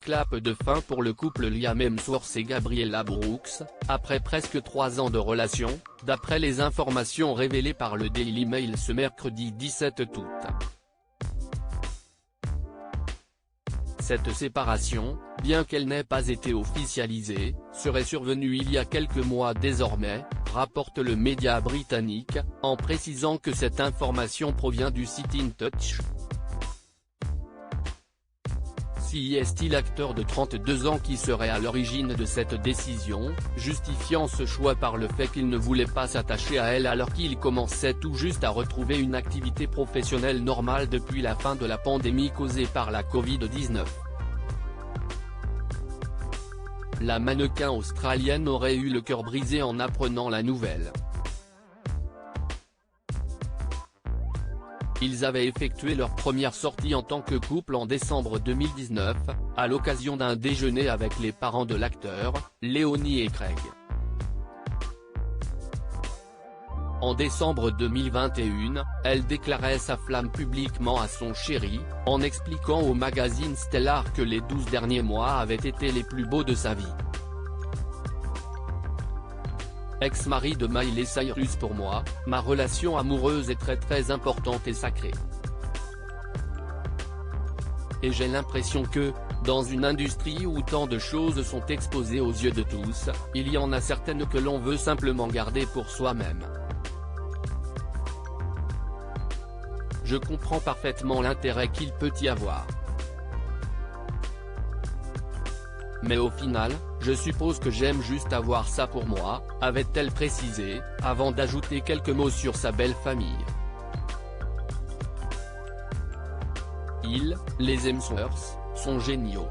clap de fin pour le couple Liam Hemsworth et Gabriella Brooks, après presque 3 ans de relation, d'après les informations révélées par le Daily Mail ce mercredi 17 août. Cette séparation, bien qu'elle n'ait pas été officialisée, serait survenue il y a quelques mois désormais, rapporte le média britannique, en précisant que cette information provient du site InTouch. Si est-il l'acteur de 32 ans qui serait à l'origine de cette décision, justifiant ce choix par le fait qu'il ne voulait pas s'attacher à elle alors qu'il commençait tout juste à retrouver une activité professionnelle normale depuis la fin de la pandémie causée par la Covid-19. La mannequin australienne aurait eu le cœur brisé en apprenant la nouvelle. Ils avaient effectué leur première sortie en tant que couple en décembre 2019, à l'occasion d'un déjeuner avec les parents de l'acteur, Léonie et Craig. En décembre 2021, elle déclarait sa flamme publiquement à son chéri, en expliquant au magazine Stellar que les 12 derniers mois avaient été les plus beaux de sa vie. Ex-mari de Miley Cyrus: pour moi, ma relation amoureuse est très importante et sacrée. Et j'ai l'impression que, dans une industrie où tant de choses sont exposées aux yeux de tous, il y en a certaines que l'on veut simplement garder pour soi-même. Je comprends parfaitement l'intérêt qu'il peut y avoir. Mais au final, je suppose que j'aime juste avoir ça pour moi, avait-elle précisé, avant d'ajouter quelques mots sur sa belle famille. Les Hemsworth, sont géniaux.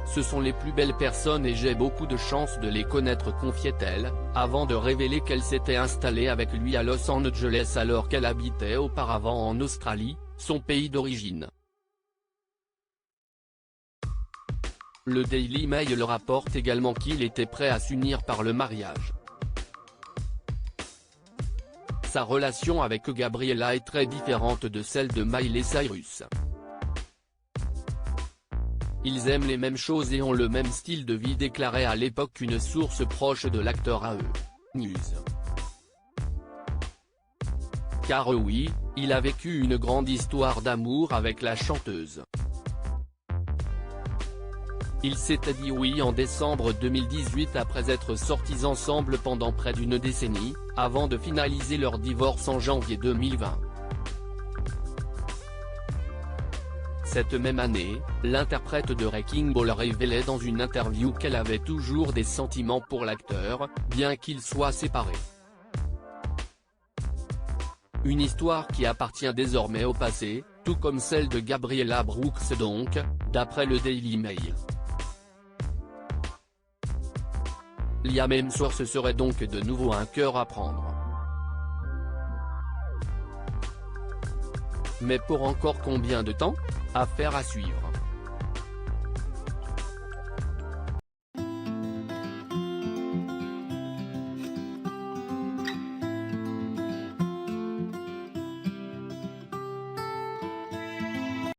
Ce sont les plus belles personnes et j'ai beaucoup de chance de les connaître, confiait-elle, avant de révéler qu'elle s'était installée avec lui à Los Angeles alors qu'elle habitait auparavant en Australie, son pays d'origine. Le Daily Mail rapporte également qu'il était prêt à s'unir par le mariage. Sa relation avec Gabriella est très différente de celle de Miley Cyrus. Ils aiment les mêmes choses et ont le même style de vie, déclarait à l'époque une source proche de l'acteur à News. Car oui, il a vécu une grande histoire d'amour avec la chanteuse. Ils s'étaient dit oui en décembre 2018 après être sortis ensemble pendant près d'une décennie, avant de finaliser leur divorce en janvier 2020. Cette même année, l'interprète de Wrecking Ball révélait dans une interview qu'elle avait toujours des sentiments pour l'acteur, bien qu'ils soient séparés. Une histoire qui appartient désormais au passé, tout comme celle de Gabriella Brooks donc, d'après le Daily Mail. Liam Hemsworth serait donc de nouveau un cœur à prendre. Mais pour encore combien de temps ? Affaire à suivre.